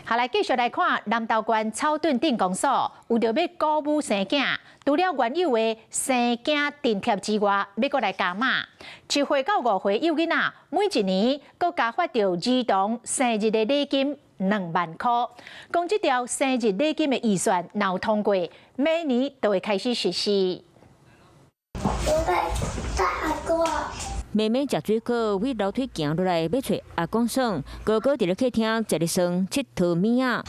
下来继续来看南投县草屯镇公所，为着要鼓舞生囝，除了原有的生囝津贴之外，要搁来加码，1岁到5岁幼囡仔每一年搁加发着儿童生日的礼金2万块。讲这条生日礼金的预算若通过，每年都会开始实施。妹妹食水果，为楼梯行落来要找阿公耍，哥哥伫咧客厅食咧耍佚佗物仔。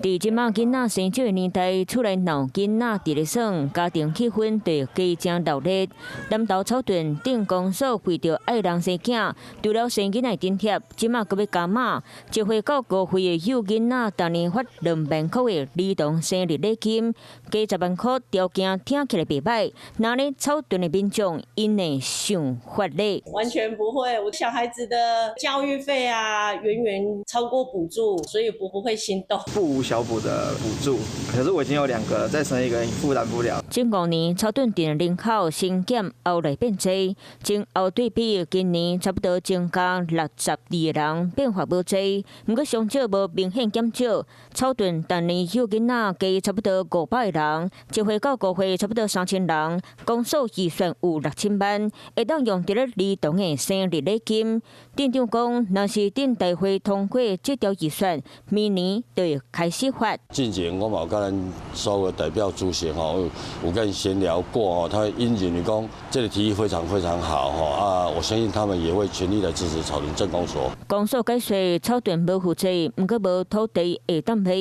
伫即马囡仔生少的年代，厝内闹囡仔伫咧耍，家庭气氛就加正热烈。南投草屯镇公所为着爱人生囝，除了生囡仔津贴，即马阁要加码，1岁到5岁的幼囡仔，逐年发2万块的儿童生日礼金，加10万块，条件听起来袂歹。那呢，草屯的民众因会想发力，完全不会。我小孩子的教育费啊，远远超过补助，所以不会心动。不无小补的补助，可是我已经有2个了，再生一个负担不了。近5年草屯镇人口新减后来变济，前后对比今年差不多增加62个人，变化无济。不过上少无明显减少。草屯逐年幼囡仔加差不多500个人，1岁到5岁差不多3000人。公所预算有6000万，会当用伫咧儿童的生日礼金。镇长讲，若是镇大会通过这条预算，明年就会开始发。近前我嘛有跟咱所有代表主席有跟闲聊过他应允你讲这个提议非常非常好我相信他们也会全力来支持草屯镇公所。公所解说，草屯无负债，不过无土地会当卖，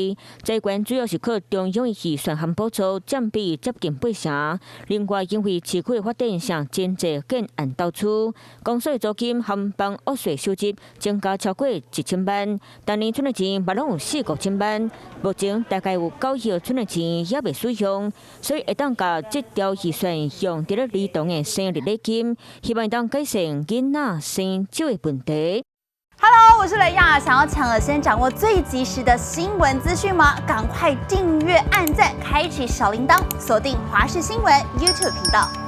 财源主要是靠中央的预算和补助，占比接近8成。另外，因为市区的发展上真济建案到厝，公所的租金含帮屋税收入增加超过1000万，当年存的钱嘛拢有4、5千万，目前大概有9亿存的钱也未使用，所以会当把这条预算用伫咧儿童的生日礼金，希望当改善囡仔生少的问题。Hello， 我是雷亚，想要抢先掌握最及时的新闻资讯吗？赶快订阅、按赞、开启小铃铛，锁定华视新闻 YouTube 频道。